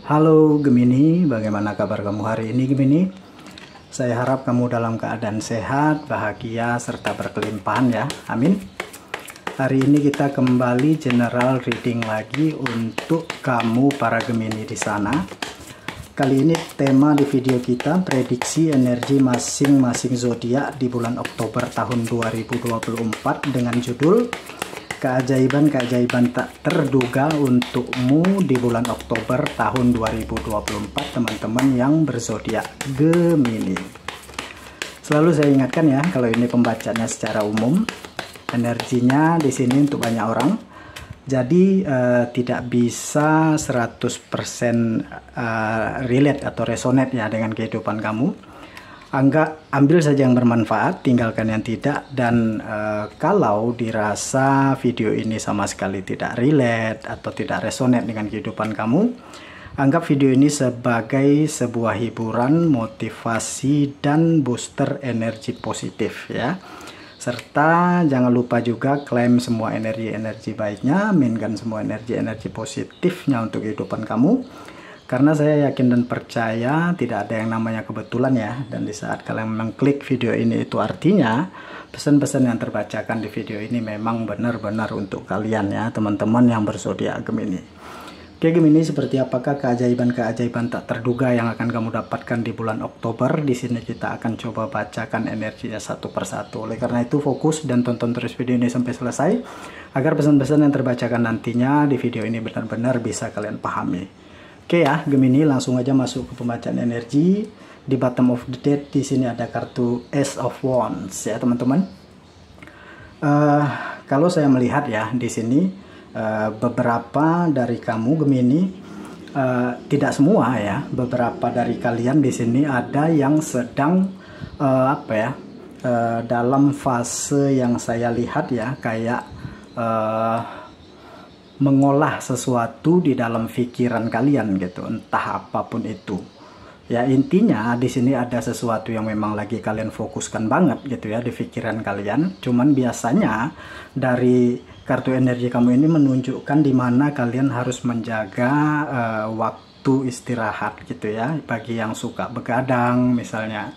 Halo Gemini, bagaimana kabar kamu hari ini Gemini? Saya harap kamu dalam keadaan sehat, bahagia, serta berkelimpahan ya, amin. Hari ini kita kembali general reading lagi untuk kamu para Gemini di sana. Kali ini tema di video kita prediksi energi masing-masing zodiak di bulan Oktober tahun 2024 dengan judul keajaiban-keajaiban tak terduga untukmu di bulan Oktober tahun 2024, teman-teman yang berzodiak Gemini. Selalu saya ingatkan ya, kalau ini pembacaannya secara umum, energinya di sini untuk banyak orang. Jadi tidak bisa 100% relate atau resonate ya dengan kehidupan kamu. Ambil saja yang bermanfaat, tinggalkan yang tidak. Dan kalau dirasa video ini sama sekali tidak relate atau tidak resonate dengan kehidupan kamu, anggap video ini sebagai sebuah hiburan, motivasi, dan booster energi positif ya. Serta jangan lupa juga klaim semua energi-energi baiknya, aminkan semua energi-energi positifnya untuk kehidupan kamu. Karena saya yakin dan percaya tidak ada yang namanya kebetulan ya. Dan di saat kalian mengklik video ini, itu artinya pesan-pesan yang terbacakan di video ini memang benar-benar untuk kalian ya, teman-teman yang berzodiak Gemini. Oke Gemini, seperti apakah keajaiban-keajaiban tak terduga yang akan kamu dapatkan di bulan Oktober? Di sini kita akan coba bacakan energinya satu persatu. Oleh karena itu fokus dan tonton terus video ini sampai selesai agar pesan-pesan yang terbacakan nantinya di video ini benar-benar bisa kalian pahami. Oke ya, Gemini, langsung aja masuk ke pembacaan energi. Di bottom of the deck di sini ada kartu Ace of Wands ya, teman-teman. Kalau saya melihat ya di sini beberapa dari kamu Gemini, tidak semua ya, beberapa dari kalian di sini ada yang sedang dalam fase yang saya lihat ya, kayak mengolah sesuatu di dalam pikiran kalian gitu, entah apapun itu. Ya intinya di sini ada sesuatu yang memang lagi kalian fokuskan banget gitu ya di pikiran kalian. Cuman biasanya dari kartu energi kamu ini menunjukkan di mana kalian harus menjaga waktu istirahat gitu ya. Bagi yang suka begadang misalnya,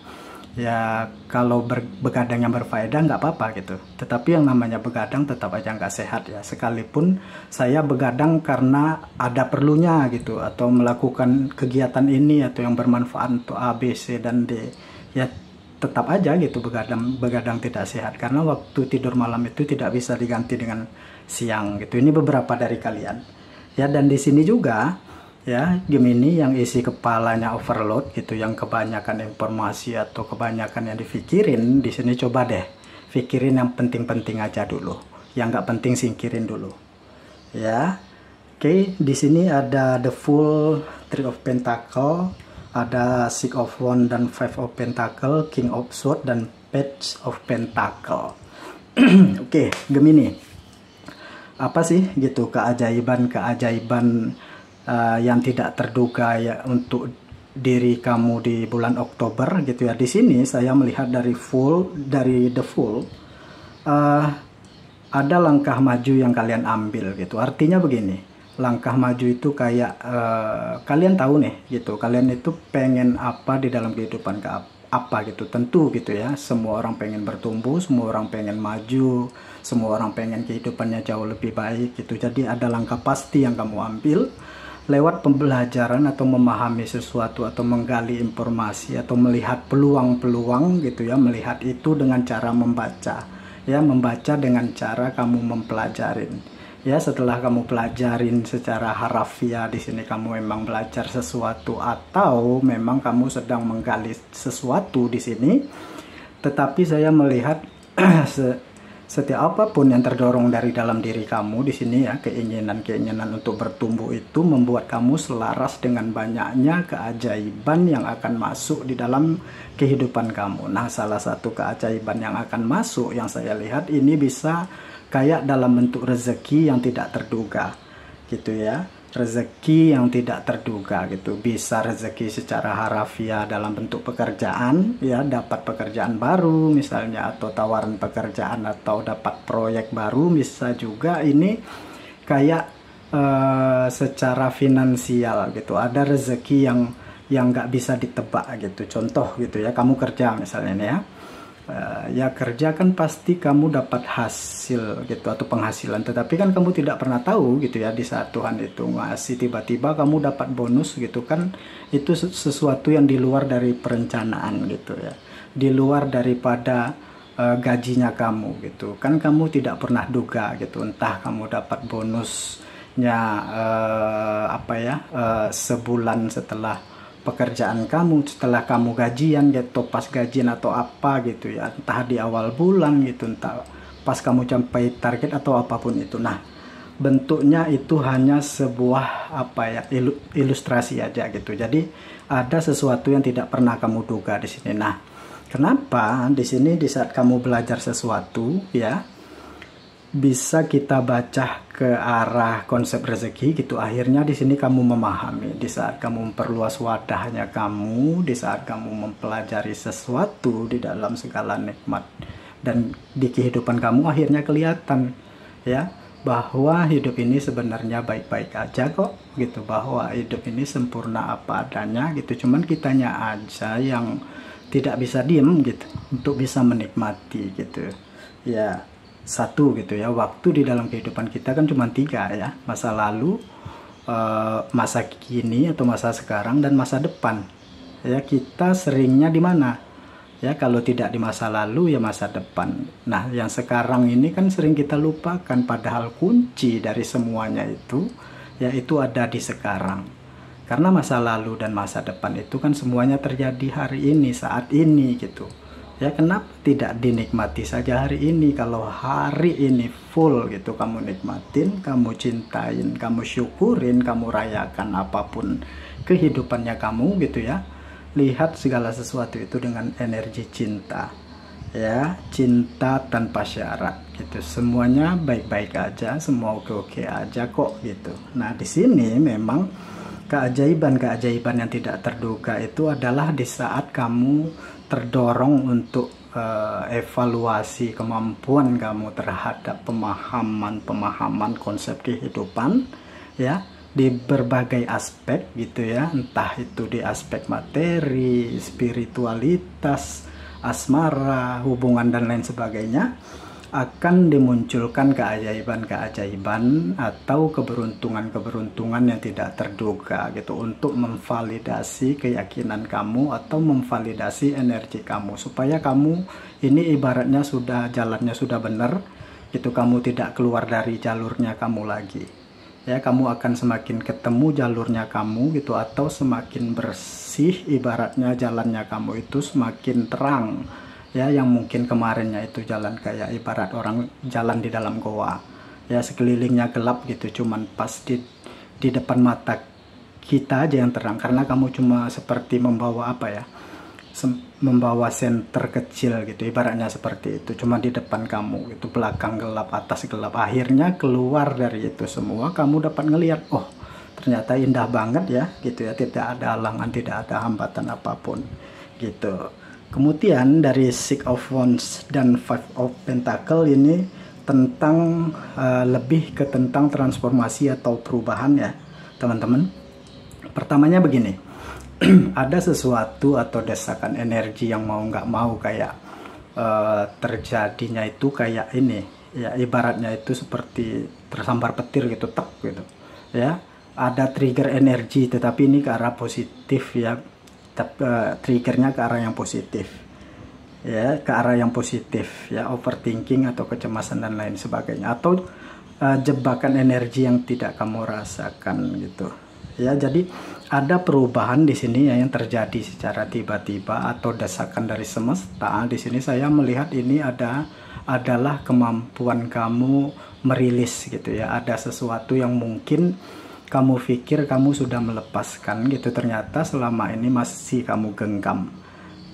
ya kalau begadang yang berfaedah nggak apa-apa gitu, tetapi yang namanya begadang tetap aja nggak sehat ya. Sekalipun saya begadang karena ada perlunya gitu, atau melakukan kegiatan ini atau yang bermanfaat untuk A, B, C, dan D, ya tetap aja gitu begadang tidak sehat, karena waktu tidur malam itu tidak bisa diganti dengan siang gitu. Ini beberapa dari kalian ya. Dan di sini juga ya Gemini yang isi kepalanya overload gitu, yang kebanyakan informasi atau kebanyakan yang dipikirin, di sini coba deh pikirin yang penting-penting aja dulu, yang nggak penting singkirin dulu ya. Oke, di sini ada the Fool, Three of Pentacle, ada Six of Wands dan Five of Pentacle, King of Swords dan Page of Pentacle. Oke Gemini, apa sih gitu keajaiban-keajaiban yang tidak terduga ya untuk diri kamu di bulan Oktober gitu ya. Di sini saya melihat dari the Fool, ada langkah maju yang kalian ambil gitu. Artinya begini, langkah maju itu kayak kalian tahu nih gitu, kalian itu pengen apa di dalam kehidupan apa gitu. Tentu gitu ya, semua orang pengen bertumbuh, semua orang pengen maju, semua orang pengen kehidupannya jauh lebih baik gitu. Jadi ada langkah pasti yang kamu ambil lewat pembelajaran atau memahami sesuatu atau menggali informasi atau melihat peluang-peluang gitu ya. Melihat itu dengan cara membaca ya, membaca dengan cara kamu mempelajarin ya. Setelah kamu pelajarin secara harafiah, di sini kamu memang belajar sesuatu atau memang kamu sedang menggali sesuatu di sini. Tetapi saya melihat setiap apapun yang terdorong dari dalam diri kamu di sini ya, keinginan-keinginan untuk bertumbuh itu membuat kamu selaras dengan banyaknya keajaiban yang akan masuk di dalam kehidupan kamu. Nah, salah satu keajaiban yang akan masuk yang saya lihat ini bisa kayak dalam bentuk rezeki yang tidak terduga gitu ya. Rezeki yang tidak terduga gitu, bisa rezeki secara harafiah dalam bentuk pekerjaan ya, dapat pekerjaan baru misalnya, atau tawaran pekerjaan, atau dapat proyek baru. Bisa juga ini kayak secara finansial gitu, ada rezeki yang nggak bisa ditebak gitu. Contoh gitu ya, kamu kerja misalnya nih ya, ya kerja kan pasti kamu dapat hasil gitu atau penghasilan, tetapi kan kamu tidak pernah tahu gitu ya, di saat Tuhan itu ngasih tiba-tiba kamu dapat bonus gitu kan, itu sesuatu yang di luar dari perencanaan gitu ya, di luar daripada gajinya kamu gitu kan, kamu tidak pernah duga gitu, entah kamu dapat bonusnya sebulan setelah pekerjaan kamu, setelah kamu gajian gitu, pas gajian atau apa gitu ya, entah di awal bulan gitu, entah pas kamu capai target atau apapun itu. Nah, bentuknya itu hanya sebuah ilustrasi aja gitu. Jadi ada sesuatu yang tidak pernah kamu duga di sini. Nah, kenapa di sini di saat kamu belajar sesuatu ya, bisa kita baca ke arah konsep rezeki gitu. Akhirnya di sini kamu memahami, di saat kamu memperluas wadahnya kamu, di saat kamu mempelajari sesuatu di dalam segala nikmat dan di kehidupan kamu, akhirnya kelihatan ya bahwa hidup ini sebenarnya baik-baik aja kok gitu, bahwa hidup ini sempurna apa adanya gitu. Cuman kitanya aja yang tidak bisa diem gitu untuk bisa menikmati gitu ya. Satu gitu ya, waktu di dalam kehidupan kita kan cuma 3 ya, masa lalu, masa kini atau masa sekarang, dan masa depan ya. Kita seringnya di mana ya, kalau tidak di masa lalu ya masa depan. Nah, yang sekarang ini kan sering kita lupakan, padahal kunci dari semuanya itu yaitu ada di sekarang. Karena masa lalu dan masa depan itu kan semuanya terjadi hari ini, saat ini gitu ya. Kenapa tidak dinikmati saja hari ini? Kalau hari ini full gitu kamu nikmatin, kamu cintain, kamu syukurin, kamu rayakan apapun kehidupannya kamu gitu ya. Lihat segala sesuatu itu dengan energi cinta ya, cinta tanpa syarat gitu. Semuanya baik-baik aja, semua oke-oke aja kok gitu. Nah, di sini memang keajaiban-keajaiban yang tidak terduga itu adalah di saat kamu terdorong untuk evaluasi kemampuan kamu terhadap pemahaman konsep kehidupan ya, di berbagai aspek gitu ya, entah itu di aspek materi, spiritualitas, asmara, hubungan dan lain sebagainya, akan dimunculkan keajaiban-keajaiban atau keberuntungan-keberuntungan yang tidak terduga gitu, untuk memvalidasi keyakinan kamu atau memvalidasi energi kamu, supaya kamu ini ibaratnya sudah jalannya sudah benar gitu, kamu tidak keluar dari jalurnya kamu lagi ya. Kamu akan semakin ketemu jalurnya kamu gitu, atau semakin bersih ibaratnya jalannya kamu itu semakin terang ya. Yang mungkin kemarinnya itu jalan kayak ibarat orang jalan di dalam goa ya, sekelilingnya gelap gitu, cuman pas di depan mata kita aja yang terang, karena kamu cuma seperti membawa membawa senter kecil gitu, ibaratnya seperti itu, cuma di depan kamu itu, belakang gelap, atas gelap. Akhirnya keluar dari itu semua kamu dapat ngelihat, oh ternyata indah banget ya gitu ya, tidak ada halangan, tidak ada hambatan apapun gitu. Kemudian dari Six of Wands dan Five of Pentacle ini tentang lebih ke tentang transformasi atau perubahan ya teman-teman. Pertamanya begini, ada sesuatu atau desakan energi yang mau nggak mau kayak terjadinya itu kayak ini ya, ibaratnya itu seperti tersambar petir gitu, tek gitu ya. Ada trigger energi, tetapi ini ke arah positif ya, triggernya ke arah yang positif ya, ke arah yang positif ya, overthinking atau kecemasan dan lain sebagainya, atau jebakan energi yang tidak kamu rasakan gitu ya. Jadi ada perubahan di sini ya, yang terjadi secara tiba-tiba atau desakan dari semesta. Di sini saya melihat ini adalah kemampuan kamu merilis gitu ya. Ada sesuatu yang mungkin kamu pikir kamu sudah melepaskan gitu, ternyata selama ini masih kamu genggam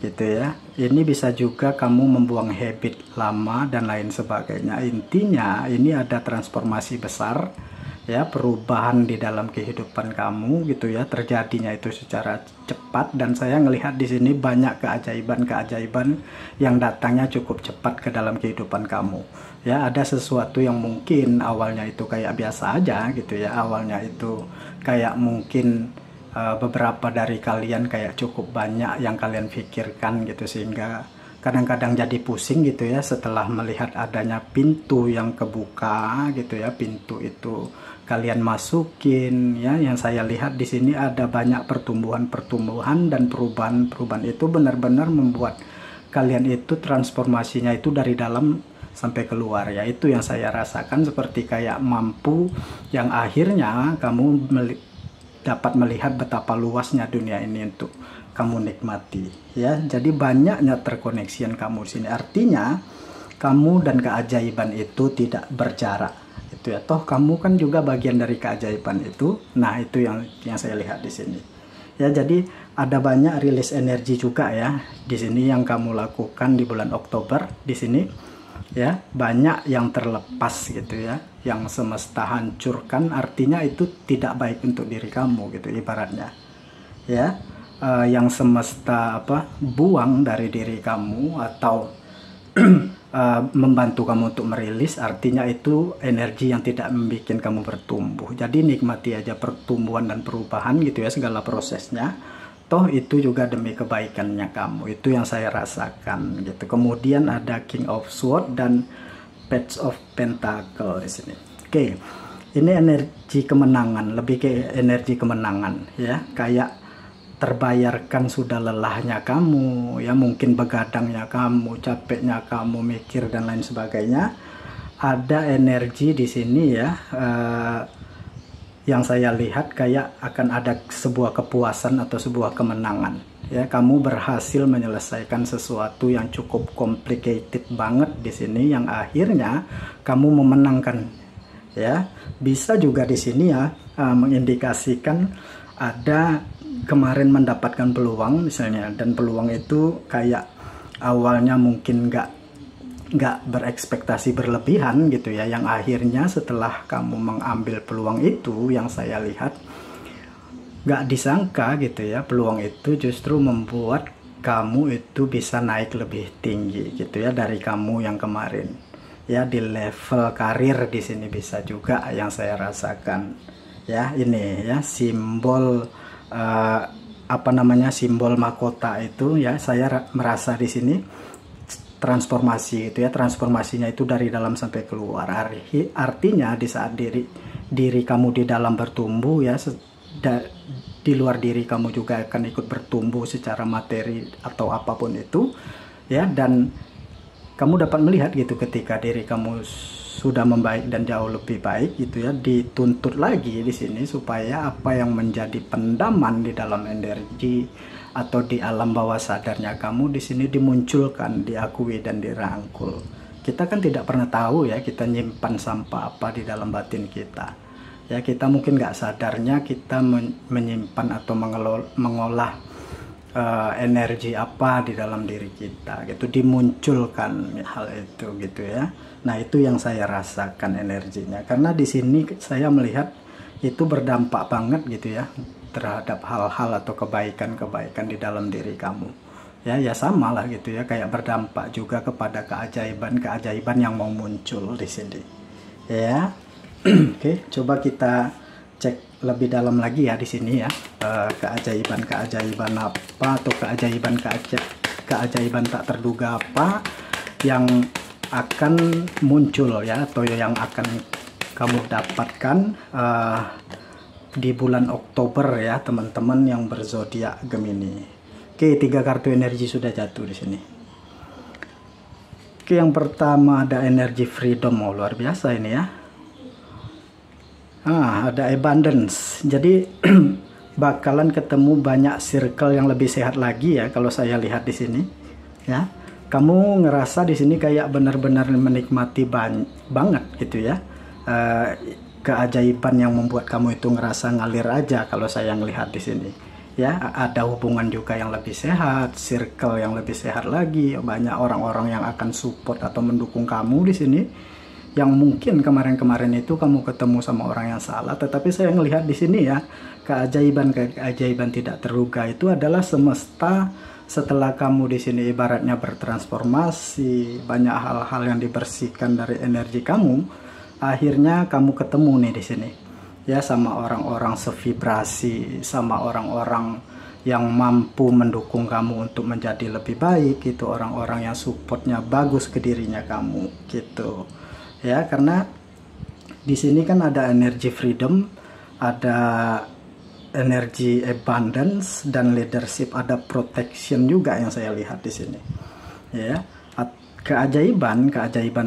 gitu ya. Ini bisa juga kamu membuang habit lama dan lain sebagainya. Intinya ini ada transformasi besar ya, perubahan di dalam kehidupan kamu gitu ya, terjadinya itu secara cepat. Dan saya ngelihat di sini banyak keajaiban-keajaiban yang datangnya cukup cepat ke dalam kehidupan kamu. Ya, ada sesuatu yang mungkin awalnya itu kayak biasa aja gitu ya, awalnya itu kayak mungkin beberapa dari kalian kayak cukup banyak yang kalian pikirkan gitu, sehingga kadang-kadang jadi pusing gitu ya setelah melihat adanya pintu yang kebuka gitu ya, pintu itu kalian masukin ya. Yang saya lihat di sini ada banyak pertumbuhan dan perubahan itu benar-benar membuat kalian itu transformasinya itu dari dalam sampai keluar ya. Itu yang saya rasakan, seperti kayak mampu yang akhirnya kamu dapat melihat betapa luasnya dunia ini untuk kamu nikmati ya. Jadi banyaknya terkoneksian kamu di sini, artinya kamu dan keajaiban itu tidak berjarak itu ya. Toh kamu kan juga bagian dari keajaiban itu. Nah, itu yang saya lihat di sini ya. Jadi ada banyak rilis energi juga ya di sini yang kamu lakukan di bulan Oktober di sini ya. Banyak yang terlepas gitu ya, yang semesta hancurkan, artinya itu tidak baik untuk diri kamu gitu ibaratnya ya. Yang semesta buang dari diri kamu atau membantu kamu untuk merilis, artinya itu energi yang tidak membuat kamu bertumbuh. Jadi nikmati aja pertumbuhan dan perubahan gitu ya, segala prosesnya. Toh itu juga demi kebaikannya kamu. Itu yang saya rasakan gitu. Kemudian ada King of Swords dan Page of Pentacle di sini. Oke. Ini energi kemenangan, lebih ke energi kemenangan ya. Kayak terbayarkan sudah lelahnya kamu ya, mungkin begadangnya kamu, capeknya kamu mikir dan lain sebagainya. Ada energi di sini ya, yang saya lihat kayak akan ada sebuah kepuasan atau sebuah kemenangan ya. Kamu berhasil menyelesaikan sesuatu yang cukup complicated banget di sini, yang akhirnya kamu memenangkan ya. Bisa juga di sini ya mengindikasikan ada kemarin mendapatkan peluang misalnya, dan peluang itu kayak awalnya mungkin nggak berekspektasi berlebihan gitu ya, yang akhirnya setelah kamu mengambil peluang itu, yang saya lihat nggak disangka gitu ya, peluang itu justru membuat kamu itu bisa naik lebih tinggi gitu ya dari kamu yang kemarin ya. Di level karir di sini bisa juga yang saya rasakan ya. Ini ya simbol simbol mahkota itu ya. Saya merasa di sini transformasi itu ya, transformasinya itu dari dalam sampai keluar. Artinya di saat diri kamu di dalam bertumbuh ya, di luar diri kamu juga akan ikut bertumbuh secara materi atau apapun itu ya. Dan kamu dapat melihat gitu, ketika diri kamu sudah membaik dan jauh lebih baik gitu ya, dituntut lagi di sini supaya apa yang menjadi pendaman di dalam energi atau di alam bawah sadarnya kamu di sini dimunculkan, diakui dan dirangkul. Kita kan tidak pernah tahu ya, kita nyimpan sampah apa di dalam batin kita ya. Kita mungkin nggak sadarnya kita menyimpan atau mengolah energi apa di dalam diri kita gitu, dimunculkan hal itu gitu ya. Nah, itu yang saya rasakan energinya, karena di sini saya melihat itu berdampak banget gitu ya terhadap hal-hal atau kebaikan-kebaikan di dalam diri kamu ya. Ya sama lah gitu ya, kayak berdampak juga kepada keajaiban-keajaiban yang mau muncul di sini ya. Oke, coba kita cek lebih dalam lagi ya di sini ya, keajaiban-keajaiban apa atau keajaiban tak terduga apa yang akan muncul ya, atau yang akan kamu dapatkan di bulan Oktober ya teman-teman yang berzodiak Gemini. Oke, 3 kartu energi sudah jatuh di sini. Oke, yang pertama ada energi freedom. Oh, luar biasa ini ya. Ada abundance. Jadi bakalan ketemu banyak circle yang lebih sehat lagi ya kalau saya lihat di sini ya. Kamu ngerasa di sini kayak benar-benar menikmati banget gitu ya. Keajaiban yang membuat kamu itu ngerasa ngalir aja kalau saya ngelihat di sini ya. Ada hubungan juga yang lebih sehat, circle yang lebih sehat lagi, banyak orang-orang yang akan support atau mendukung kamu di sini yang mungkin kemarin-kemarin itu kamu ketemu sama orang yang salah, tetapi saya melihat di sini ya, keajaiban tidak terduga itu adalah semesta setelah kamu di sini ibaratnya bertransformasi, banyak hal-hal yang dibersihkan dari energi kamu, akhirnya kamu ketemu nih di sini ya sama orang-orang sevibrasi, sama orang-orang yang mampu mendukung kamu untuk menjadi lebih baik gitu, orang-orang yang supportnya bagus ke dirinya kamu gitu ya. Karena di sini kan ada energi freedom, ada energi abundance dan leadership, ada protection juga yang saya lihat di sini ya. Keajaiban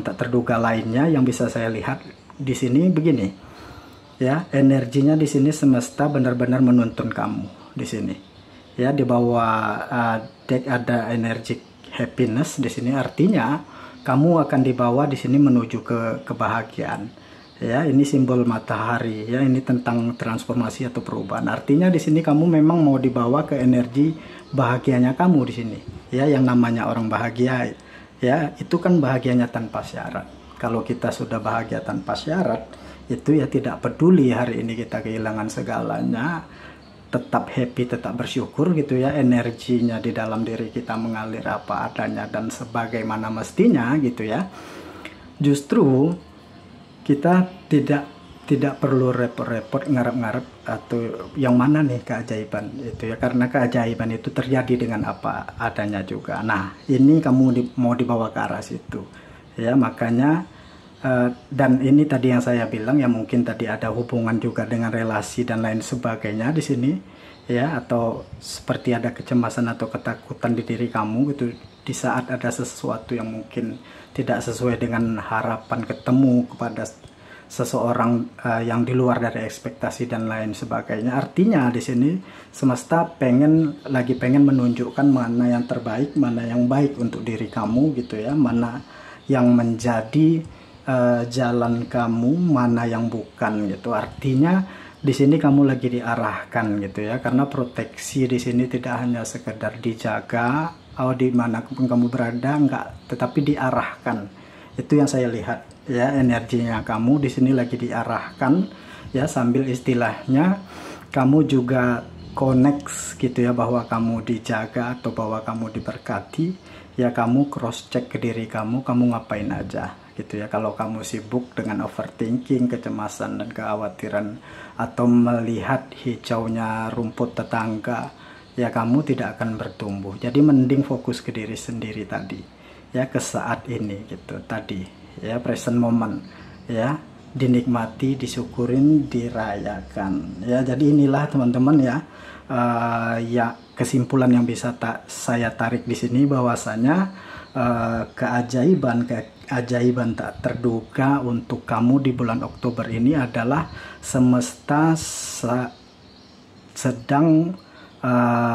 tak terduga lainnya yang bisa saya lihat di sini begini ya, energinya di sini semesta benar-benar menuntun kamu di sini ya. Di bawah deck ada energi happiness di sini, artinya kamu akan dibawa di sini menuju ke kebahagiaan ya. Ini simbol matahari ya, ini tentang transformasi atau perubahan, artinya di sini kamu memang mau dibawa ke energi bahagianya kamu di sini ya. Yang namanya orang bahagia ya, itu kan bahagianya tanpa syarat. Kalau kita sudah bahagia tanpa syarat, itu ya tidak peduli hari ini kita kehilangan segalanya, tetap happy, tetap bersyukur gitu ya. Energinya di dalam diri kita mengalir apa adanya dan sebagaimana mestinya gitu ya. Justru kita tidak perlu repot-repot ngarep-ngarep atau yang mana nih keajaiban itu ya, karena keajaiban itu terjadi dengan apa adanya juga. Nah ini kamu mau dibawa ke arah situ ya, makanya dan ini tadi yang saya bilang ya, mungkin tadi ada hubungan juga dengan relasi dan lain sebagainya di sini ya, atau seperti ada kecemasan atau ketakutan di diri kamu gitu di saat ada sesuatu yang mungkin tidak sesuai dengan harapan ketemu kepada seseorang yang di luar dari ekspektasi dan lain sebagainya. Artinya di sini semesta lagi pengen menunjukkan mana yang terbaik, mana yang baik untuk diri kamu gitu ya, mana yang menjadi jalan kamu, mana yang bukan gitu. Artinya di sini kamu lagi diarahkan gitu ya, karena proteksi di sini tidak hanya sekedar dijaga di mana pun kamu berada, enggak, tetapi diarahkan. Itu yang saya lihat ya, energinya kamu di sini lagi diarahkan ya, sambil istilahnya kamu juga connect gitu ya, bahwa kamu dijaga atau bahwa kamu diberkati ya. Kamu cross check ke diri kamu ngapain aja gitu ya. Kalau kamu sibuk dengan overthinking, kecemasan dan kekhawatiran, atau melihat hijaunya rumput tetangga ya, kamu tidak akan bertumbuh. Jadi mending fokus ke diri sendiri tadi ya, ke saat ini gitu tadi ya, present moment ya, dinikmati, disyukurin, dirayakan ya. Jadi inilah teman-teman ya, ya kesimpulan yang bisa saya tarik di sini, bahwasanya keajaiban tak terduga untuk kamu di bulan Oktober ini adalah semesta sedang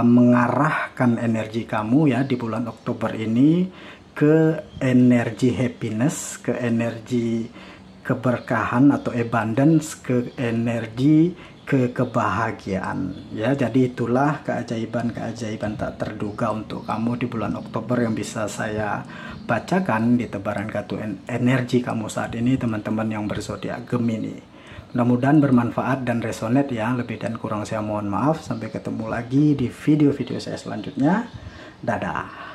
mengarahkan energi kamu ya di bulan Oktober ini ke energi happiness, ke energi keberkahan atau abundance, ke energi kebahagiaan ya. Jadi itulah keajaiban tak terduga untuk kamu di bulan Oktober yang bisa saya bacakan di tebaran kartu energi kamu saat ini, teman-teman yang berzodiak Gemini. Mudah-mudahan bermanfaat dan resonate ya. Lebih dan kurang saya mohon maaf. Sampai ketemu lagi di video-video saya selanjutnya. Dadah.